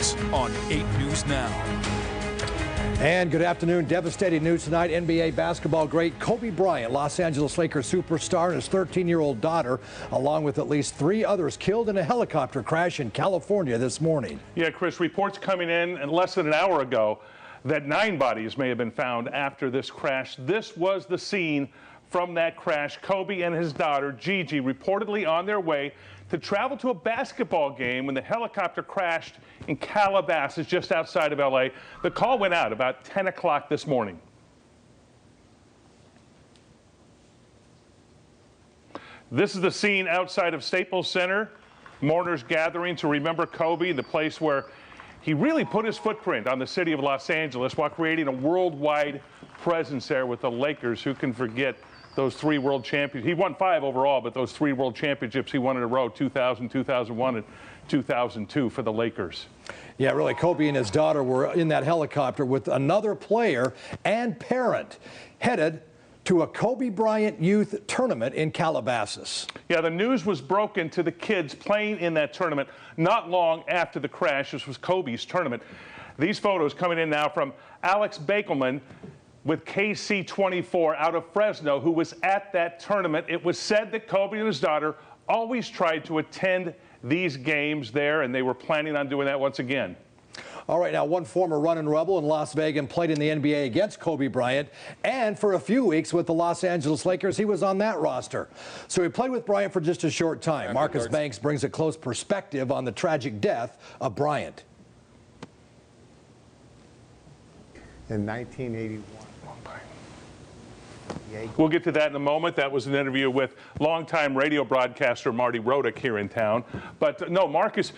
Maathuis on 8 News Now. And good afternoon. Devastating news tonight. NBA basketball great Kobe Bryant, Los Angeles Lakers superstar, and his 13-year-old daughter, along with at least 3 others, killed in a helicopter crash in California this morning. Yeah, Chris, reports coming in less than an hour ago that 9 bodies may have been found after this crash. This was the scene from that crash. Kobe and his daughter, Gigi, reportedly on their way to travel to a basketball game when the helicopter crashed in Calabasas, just outside of L.A. The call went out about 10 o'clock this morning. This is the scene outside of Staples Center. Mourners gathering to remember Kobe, the place where he really put his footprint on the city of Los Angeles while creating a worldwide presence there with the Lakers. Who can forget those 3 world champions? He won 5 overall, but those 3 world championships he won in a row, 2000, 2001, and 2002 for the Lakers. Yeah, really, Kobe and his daughter were in that helicopter with another player and parent headed to a Kobe Bryant youth tournament in Calabasas. Yeah, the news was broken to the kids playing in that tournament not long after the crash. This was Kobe's tournament. These photos coming in now from Alex Bakelman with KC24 out of Fresno, who was at that tournament. It was said that Kobe and his daughter always tried to attend these games there, and they were planning on doing that once again. All right, now one former running rebel in Las Vegas played in the NBA against Kobe Bryant, and for a few weeks with the Los Angeles Lakers, he was on that roster. So he played with Bryant for just a short time. Marcus Banks brings a close perspective on the tragic death of Bryant. In 1981. We'll get to that in a moment. That was an interview with longtime radio broadcaster Marty Rodick here in town. But no, Marcus,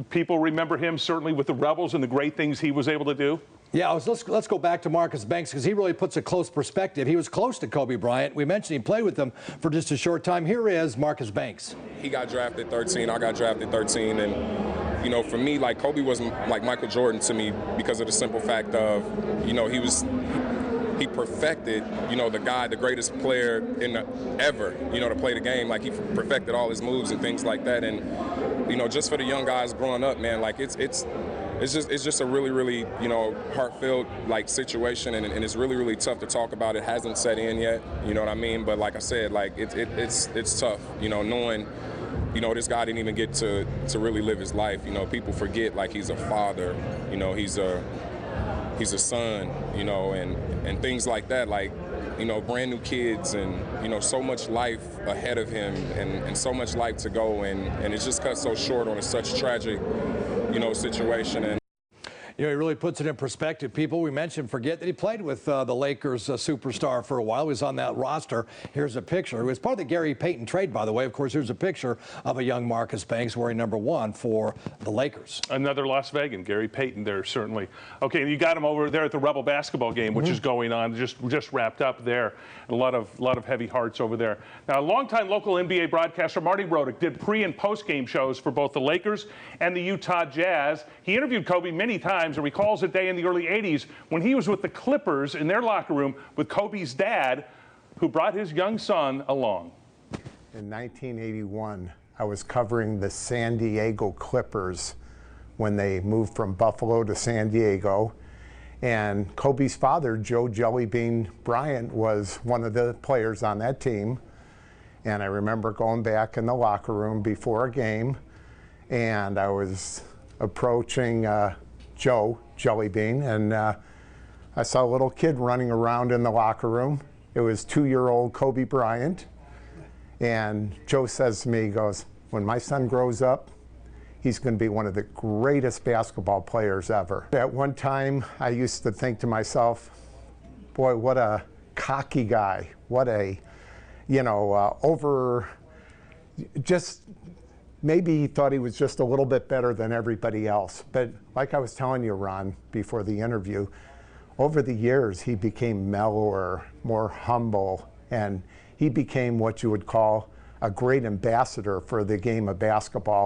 people remember him certainly with the Rebels and the great things he was able to do. Yeah, let's go back to Marcus Banks, because he really puts a close perspective. He was close to Kobe Bryant. We mentioned he played with him for just a short time. Here is Marcus Banks. He got drafted 13. I got drafted 13. And, you know, for me, like, Kobe wasn't like Michael Jordan to me because of the simple fact of, you know, he perfected, you know, the greatest player ever, you know, to play the game. Like, he perfected all his moves and things like that. And, you know, just for the young guys growing up, man, like, it's just a really, really, you know, heartfelt, like, situation, and it's really, really tough to talk about. It hasn't set in yet, you know what I mean? But like I said, like, it's tough, you know, knowing, you know, this guy didn't even get to really live his life. You know, people forget, like, he's a father, you know, he's a son, you know, and things like that, like, you know, brand new kids, and, you know, so much life ahead of him, and so much life to go, and it's just cut so short on such tragic, you know, situation. And you know, he really puts it in perspective. People, we mentioned, forget that he played with the Lakers superstar for a while. He was on that roster. Here's a picture. It was part of the Gary Payton trade, by the way. Of course, here's a picture of a young Marcus Banks wearing #1 for the Lakers. Another Las Vegas, Gary Payton there, certainly. Okay, you got him over there at the Rebel basketball game, which is going on, just wrapped up there. A lot of heavy hearts over there. Now, a longtime local NBA broadcaster, Marty Rodick, did pre- and post-game shows for both the Lakers and the Utah Jazz. He interviewed Kobe many times and recalls a day in the early 80s when he was with the Clippers in their locker room with Kobe's dad, who brought his young son along. In 1981, I was covering the San Diego Clippers when they moved from Buffalo to San Diego. And Kobe's father, Joe Jellybean Bryant, was one of the players on that team. And I remember going back in the locker room before a game, and I was approaching Joe Jellybean, and I saw a little kid running around in the locker room. It was 2-year-old Kobe Bryant. And Joe says to me, he goes, "When my son grows up, he's going to be one of the greatest basketball players ever." At one time, I used to think to myself, boy, what a cocky guy. What a, you know, just maybe he thought he was just a little bit better than everybody else. But like I was telling you, Ron, before the interview, over the years, he became mellower, more humble, and he became what you would call a great ambassador for the game of basketball.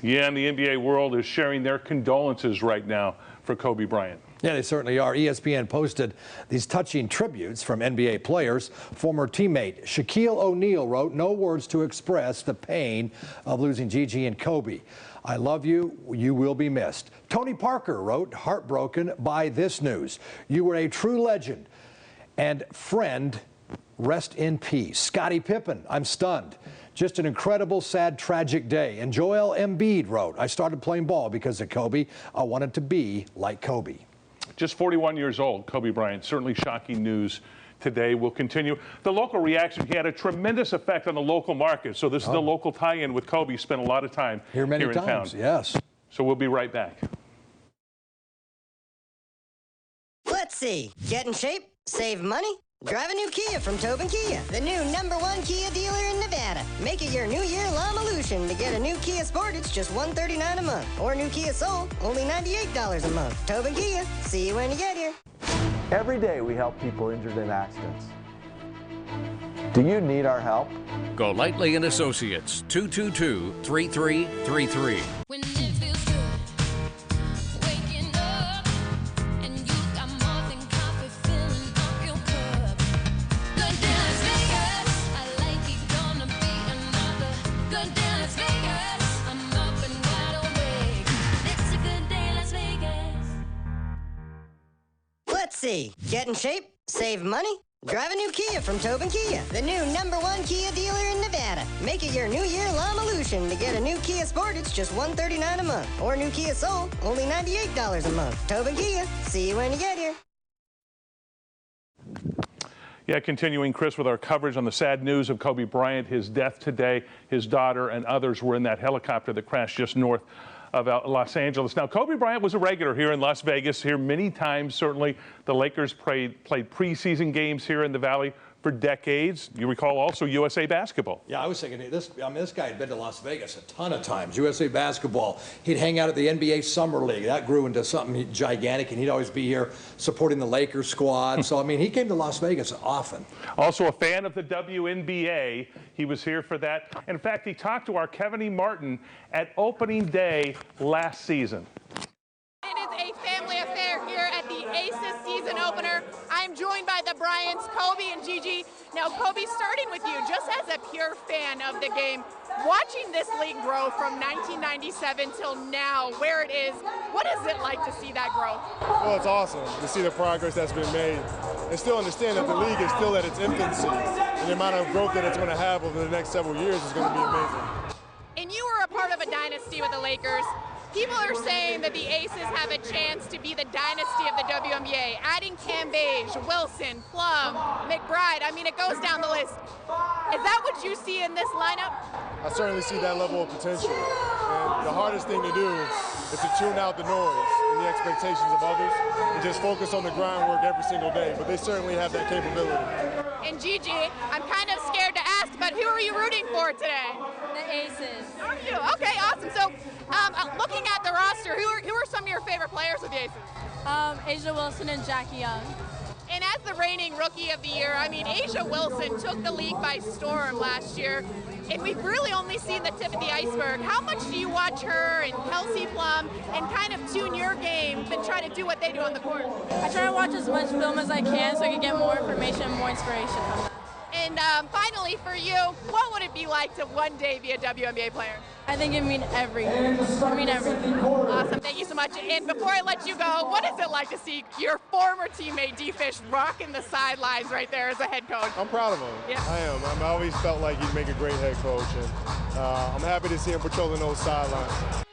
Yeah, and the NBA world is sharing their condolences right now for Kobe Bryant. Yeah, they certainly are. ESPN posted these touching tributes from NBA players. Former teammate Shaquille O'Neal wrote, "No words to express the pain of losing Gigi and Kobe. I love you. You will be missed. Tony Parker wrote, heartbroken by this news. You were a true legend and friend. Rest in peace. Scottie Pippen, I'm stunned. Just an incredible, sad, tragic day. And Joel Embiid wrote, I started playing ball because of Kobe. I wanted to be like Kobe. Just 41 years old, Kobe Bryant. Certainly shocking news today. We'll continue. The local reaction, he had a tremendous effect on the local market. So this is the local tie-in with Kobe. Spent a lot of time here in town. Yes. So we'll be right back. Let's see. Get in shape, save money, drive a new Kia from Tobin Kia, the new #1 Kia dealer in Nevada. Make it your New Year Lamalution to get a new Kia Sportage, just $139 a month. Or new Kia Soul, only $98 a month. Tobin Kia, see you when you get here. Every day we help people injured in accidents. Do you need our help? Golightly and Associates, 222-3333. When it feels good, waking up, and you got more than coffee filling up your cup. Good day, Las Vegas. I like it, gonna be another good day, Las Vegas. I'm up and wide awake. It's a good day, Las Vegas. Let's see. Get in shape, save money, drive a new Kia from Tobin Kia, the new #1 Kia dealer in Nevada. Make it your New Year Lamalution to get a new Kia Sportage, just $139 a month. Or new Kia Soul, only $98 a month. Tobin Kia, see you when you get here. Yeah, continuing, Chris, with our coverage on the sad news of Kobe Bryant, his death today. His daughter and others were in that helicopter that crashed just north of Los Angeles. Now, Kobe Bryant was a regular here in Las Vegas, here many times. Certainly, the Lakers played preseason games here in the Valley for decades. You recall also USA Basketball. Yeah, I was thinking this. I mean, this guy had been to Las Vegas a ton of times. USA Basketball. He'd hang out at the NBA Summer League. That grew into something gigantic, and he'd always be here supporting the Lakers squad. So, I mean, he came to Las Vegas often. Also a fan of the WNBA. He was here for that. In fact, he talked to our Kevin E. Martin at opening day last season. It is a family affair here at the Aces season opener. I'm joined by the Bryants, Kobe and Gigi. Now, Kobe, starting with you, just as a pure fan of the game, watching this league grow from 1997 till now, where it is, what is it like to see that growth? Well, it's awesome to see the progress that's been made and still understand that the league is still at its infancy, and the amount of growth that it's going to have over the next several years is going to be amazing. And you were a part of a dynasty with the Lakers. People are saying that the Aces have a chance to be the dynasty of the WNBA, adding Cambage, Wilson, Plum, McBride. I mean, it goes down the list. Is that what you see in this lineup? I certainly see that level of potential. And the hardest thing to do is to tune out the noise and the expectations of others and just focus on the groundwork every single day. But they certainly have that capability. And Gigi, I'm kind of scared to ask, but who are you rooting for today? The Aces. Are you? Okay, awesome. So, looking at the roster, who are some of your favorite players with the Aces? Asia Wilson and Jackie Young. And as the reigning Rookie of the Year, I mean, Asia Wilson took the league by storm last year, and we've really only seen the tip of the iceberg. How much do you watch her and Kelsey Plum and kind of tune your game and try to do what they do on the court? I try to watch as much film as I can so I can get more information and more inspiration from that. And finally, for you, what would it be like to one day be a WNBA player? I think it means everything. I mean everything. Awesome, thank you so much. And before I let you go, what is it like to see your former teammate D-Fish rocking the sidelines right there as a head coach? I'm proud of him. Yeah. I am. I always felt like he'd make a great head coach, and I'm happy to see him patrolling those sidelines.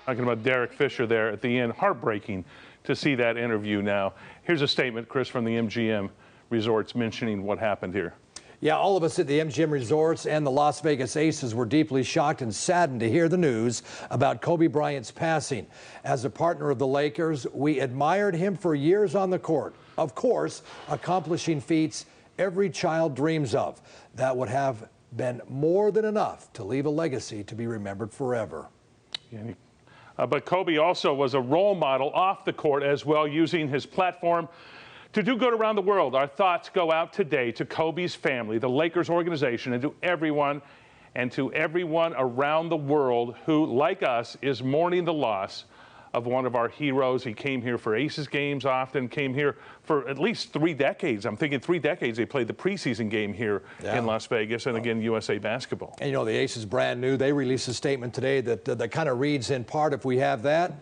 Talking about Derek Fisher there at the end. Heartbreaking to see that interview now. Here's a statement, Chris, from the MGM Resorts mentioning what happened here. Yeah, all of us at the MGM Resorts and the Las Vegas Aces were deeply shocked and saddened to hear the news about Kobe Bryant's passing. As a partner of the Lakers, we admired him for years on the court, of course, accomplishing feats every child dreams of. That would have been more than enough to leave a legacy to be remembered forever. Yeah, but Kobe also was a role model off the court as well, using his platform to do good around the world. Our thoughts go out today to Kobe's family, the Lakers organization, and to everyone around the world who, like us, is mourning the loss of one of our heroes. He came here for Aces games often, came here for at least 3 decades. I'm thinking 3 decades they played the preseason game here in Las Vegas, and again, USA Basketball. And you know, the Aces brand new. They released a statement today that kind of reads in part, if we have that.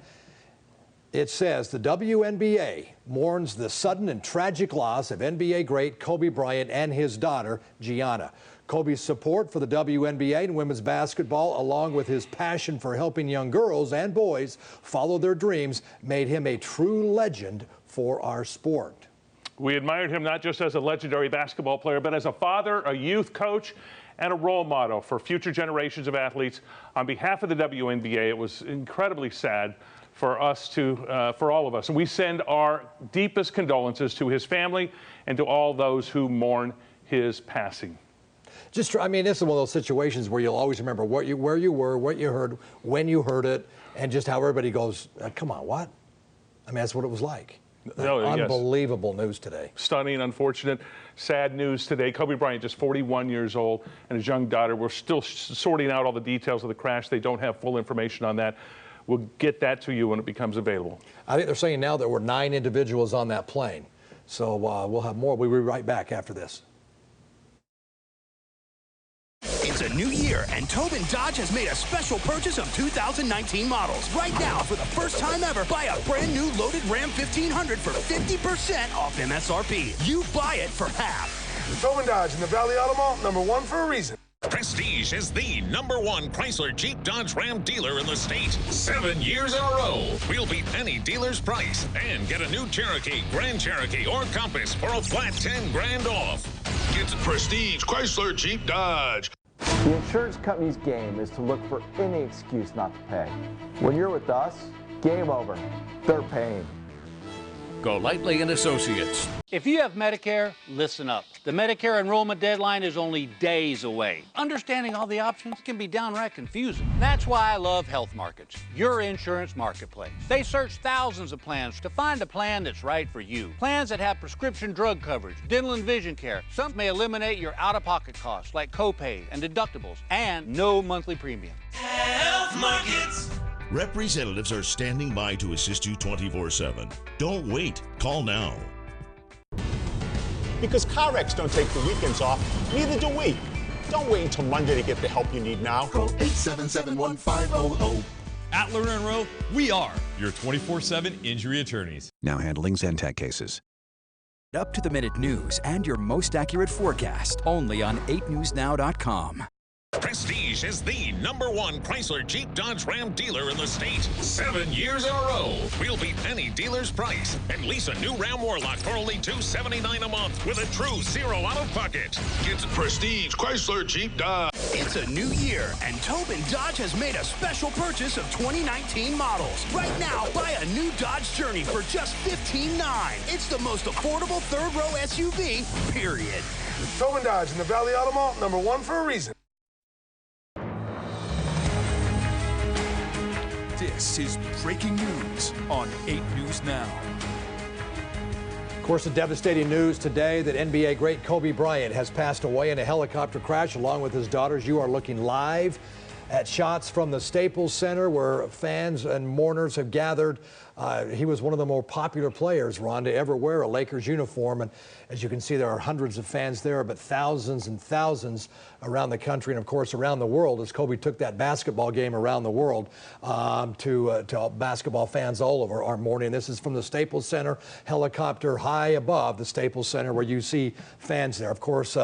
It says, the WNBA mourns the sudden and tragic loss of NBA great Kobe Bryant and his daughter, Gianna. Kobe's support for the WNBA and women's basketball, along with his passion for helping young girls and boys follow their dreams, made him a true legend for our sport. We admired him not just as a legendary basketball player, but as a father, a youth coach, and a role model for future generations of athletes. On behalf of the WNBA, it was incredibly sad for us for all of us. And we send our deepest condolences to his family and to all those who mourn his passing. I mean, this is one of those situations where you'll always remember where you were, what you heard, when you heard it, and just how everybody goes, come on, what? I mean, that's what it was like. Unbelievable news today. Stunning, unfortunate, sad news today. Kobe Bryant, just 41 years old, and his young daughter. We're still sorting out all the details of the crash. They don't have full information on that. We'll get that to you when it becomes available. I think they're saying now there were 9 individuals on that plane. So we'll have more. We'll be right back after this. It's a new year, and Tobin Dodge has made a special purchase of 2019 models. Right now, for the first time ever, buy a brand new loaded Ram 1500 for 50% off MSRP. You buy it for half. Tobin Dodge in the Valley Auto Mall, #1 for a reason. Prestige is the #1 Chrysler Jeep Dodge Ram dealer in the state. 7 years in a row. We'll beat any dealer's price and get a new Cherokee, Grand Cherokee, or Compass for a flat 10 grand off. Get Prestige Chrysler Jeep Dodge. The insurance company's game is to look for any excuse not to pay. When you're with us, game over. They're paying. Golightly and Associates. If you have Medicare, listen up. The Medicare enrollment deadline is only days away. Understanding all the options can be downright confusing. That's why I love Health Markets, your insurance marketplace. They search thousands of plans to find a plan that's right for you. Plans that have prescription drug coverage, dental and vision care. Some may eliminate your out-of-pocket costs like copay and deductibles, and no monthly premium. Health Markets. Representatives are standing by to assist you 24/7. Don't wait. Call now. Because car wrecks don't take the weekends off, neither do we. Don't wait until Monday to get the help you need now. Call 877-1500. At Lerner & Rowe, we are your 24/7 injury attorneys. Now handling Zentek cases. Up-to-the-minute news and your most accurate forecast only on 8newsnow.com. Prestige is the #1 Chrysler Jeep Dodge Ram dealer in the state. 7 years in a row. We'll beat any dealer's price and lease a new Ram Warlock for only $279 a month with a true zero out-of-pocket. Get Prestige Chrysler Jeep Dodge. It's a new year, and Tobin Dodge has made a special purchase of 2019 models. Right now, buy a new Dodge Journey for just $15,900. It's the most affordable third-row SUV, period. Tobin Dodge in the Valley Auto Mall, #1 for a reason. This is breaking news on 8 News Now. Of course, the devastating news today that NBA great Kobe Bryant has passed away in a helicopter crash along with his daughters. You are looking live at shots from the Staples Center where fans and mourners have gathered. He was one of the more popular players, Ron, to ever wear a Lakers uniform. And as you can see, there are hundreds of fans there, but thousands and thousands around the country and, of course, around the world as Kobe took that basketball game around the world to basketball fans all over our mourning. This is from the Staples Center helicopter high above the Staples Center where you see fans there. Of course,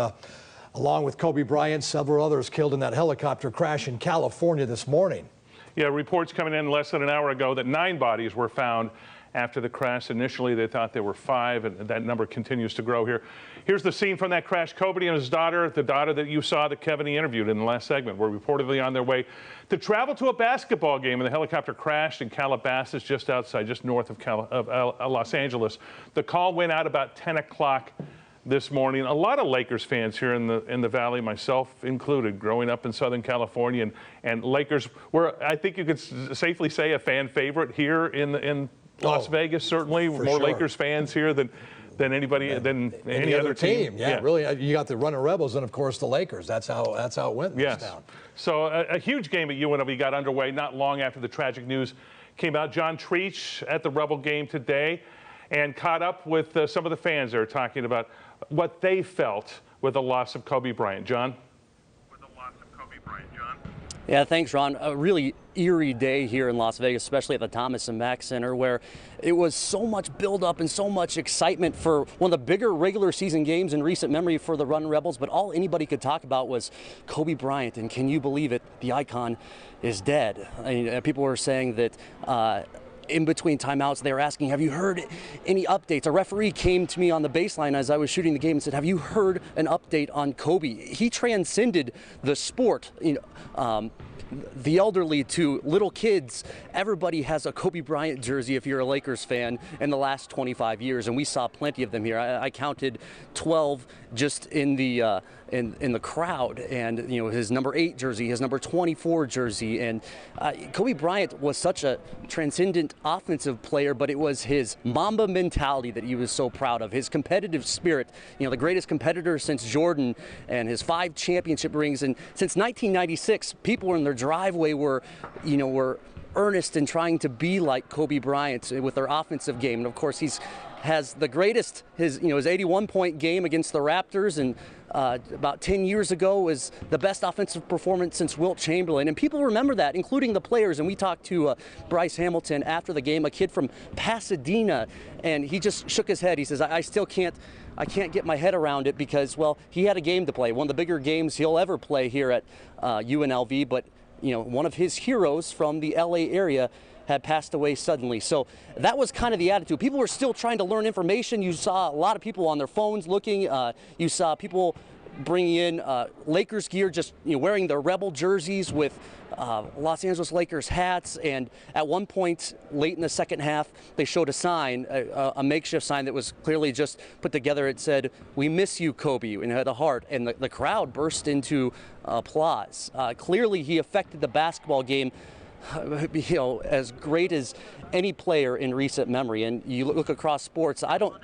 along with Kobe Bryant, several others killed in that helicopter crash in California this morning. Yeah, reports coming in less than an hour ago that 9 bodies were found after the crash. Initially, they thought there were 5, and that number continues to grow here. Here's the scene from that crash. Kobe and his daughter, the daughter that you saw that Kevin interviewed in the last segment, were reportedly on their way to travel to a basketball game, and the helicopter crashed in Calabasas, just north of Los Angeles. The call went out about 10 o'clock this morning. A lot of Lakers fans here in the Valley, myself included, growing up in Southern California, and Lakers were, I think you could safely say, a fan favorite here in Las Vegas. Certainly, more sure. Lakers fans here than anybody than any other team. Yeah, really. You got the running Rebels and of course the Lakers. That's how it went. Yes. Down. So a huge game at UNLV got underway not long after the tragic news came out. John Treach at the Rebel game today and caught up with some of the fans that are talking about what they felt with the loss of Kobe Bryant. John? Yeah, thanks, Ron. A really eerie day here in Las Vegas, especially at the Thomas & Mack Center, where it was so much buildup and so much excitement for one of the bigger regular season games in recent memory for the Run Rebels, but all anybody could talk about was Kobe Bryant, and can you believe it, the icon is dead. I mean, people were saying that in between timeouts, they were asking, have you heard any updates? A referee came to me on the baseline as I was shooting the game and said, have you heard an update on Kobe? He transcended the sport, the elderly to little kids. Everybody has a Kobe Bryant jersey if you're a Lakers fan in the last 25 years, and we saw plenty of them here. I counted 12 just in the crowd, and his number 8 jersey, his number 24 jersey, and Kobe Bryant was such a transcendent offensive player, but it was his Mamba mentality that he was so proud of, his competitive spirit, the greatest competitor since Jordan, and his 5 championship rings, and since 1996, people in their driveway were earnest in trying to be like Kobe Bryant with their offensive game, and of course has the greatest, his 81-point game against the Raptors, and about 10 years ago was the best offensive performance since Wilt Chamberlain, and people remember that, including the players. And we talked to Bryce Hamilton after the game, a kid from Pasadena, and he just shook his head. He says, I can't get my head around it because, well, he had a game to play, one of the bigger games he'll ever play here at UNLV, but one of his heroes from the LA area had passed away suddenly. So that was kind of the attitude. People were still trying to learn information. You saw a lot of people on their phones looking. You saw people bringing in Lakers gear, just wearing their Rebel jerseys with Los Angeles Lakers hats. And at one point late in the second half, they showed a sign, a makeshift sign that was clearly just put together. It said, "We miss you, Kobe," and it had a heart. And the crowd burst into applause. Clearly he affected the basketball game as great as any player in recent memory. And you look across sports, I don't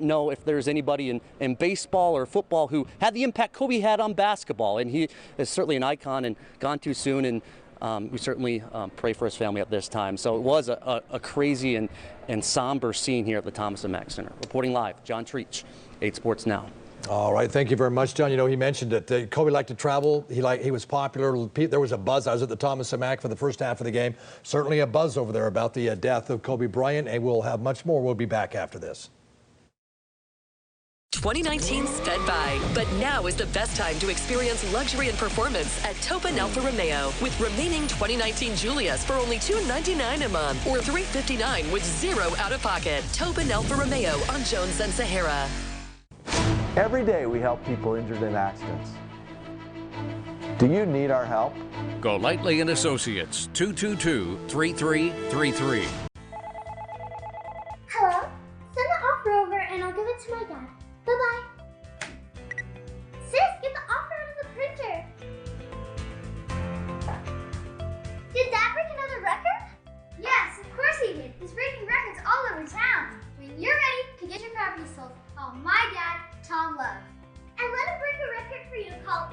know if there's anybody in baseball or football who had the impact Kobe had on basketball, and he is certainly an icon and gone too soon, and we certainly pray for his family at this time. So it was a crazy and somber scene here at the Thomas & Mack Center. Reporting live, John Treach, 8 Sports Now. All right, thank you very much, John. He mentioned that Kobe liked to travel. He was popular. There was a buzz. I was at the Thomas & Mack for the first half of the game. Certainly a buzz over there about the death of Kobe Bryant, and we'll have much more. We'll be back after this. 2019 sped by, but now is the best time to experience luxury and performance at Topin Alfa Romeo with remaining 2019 Julias for only $299 a month or $359 with zero out of pocket. Topin Alfa Romeo on Jones and Sahara. Every day we help people injured in accidents. Do you need our help? Go Lightly and Associates, 222-3333. Hello? Send the offer over and I'll give it to my dad. Bye-bye. Sis, get the offer out of the printer. Did Dad break another record? Yes, of course he did. He's breaking records all over town. When you're ready to get your property sold, call my dad, Tom Love. And let him break a record for you. Call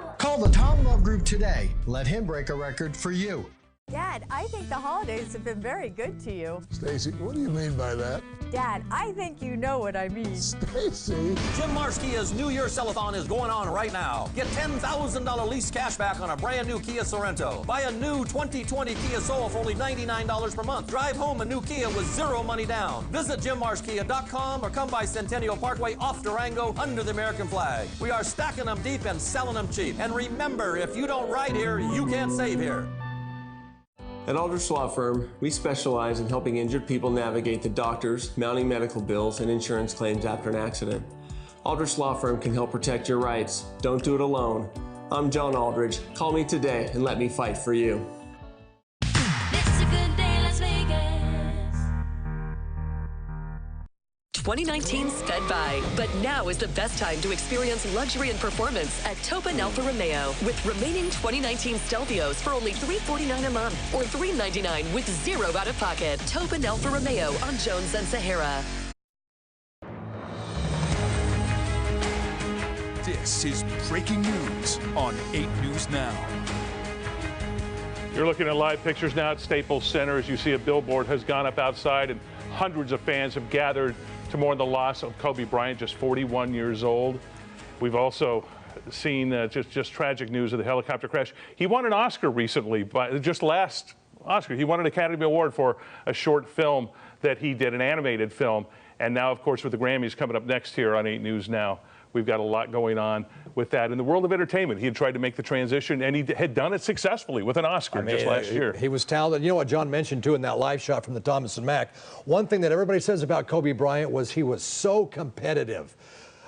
838-5100. Call the Tom Love Group today. Let him break a record for you. Dad, I think the holidays have been very good to you. Stacy, what do you mean by that? Dad, I think you know what I mean. Stacy. Jim Marsh Kia's New Year Sell-a-thon is going on right now. Get $10,000 lease cash back on a brand new Kia Sorento. Buy a new 2020 Kia Soul for only $99 per month. Drive home a new Kia with zero money down. Visit JimMarshKia.com or come by Centennial Parkway off Durango under the American flag. We are stacking them deep and selling them cheap. And remember, if you don't ride here, you can't save here. At Aldrich Law Firm, we specialize in helping injured people navigate the doctors, mounting medical bills, and insurance claims after an accident. Aldrich Law Firm can help protect your rights. Don't do it alone. I'm John Aldridge. Call me today and let me fight for you. It's a good day, Las Vegas. 2019 sped by, but now is the best time to experience luxury and performance at Topin Alfa Romeo with remaining 2019 Stelvios for only $349 a month or $399 with zero out of pocket. Topin Alfa Romeo on Jones and Sahara. This is breaking news on 8 News Now. You're looking at live pictures now at Staples Center as you see a billboard has gone up outside and hundreds of fans have gathered to mourn the loss of Kobe Bryant, just 41 years old. We've also seen just tragic news of the helicopter crash. He won an Oscar recently, just last Oscar. He won an Academy Award for a short film that he did, an animated film. And now, of course, with the Grammys coming up next here on 8 News Now, we've got a lot going on with that. In the world of entertainment, he had tried to make the transition, and he had done it successfully with an Oscar just last year. He was talented. You know what John mentioned, too, in that live shot from the Thomas and Mack? One thing that everybody says about Kobe Bryant was he was so competitive.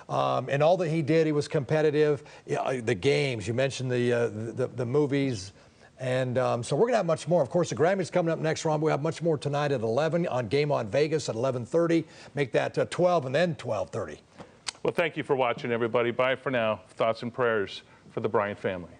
And all that he did, he was competitive. The games, you mentioned the movies. And so we're going to have much more. Of course, the Grammys coming up next, Ron. We have much more tonight at 11 on Game On Vegas at 11:30. Make that 12 and then 12:30. Well, thank you for watching, everybody. Bye for now. Thoughts and prayers for the Bryant family.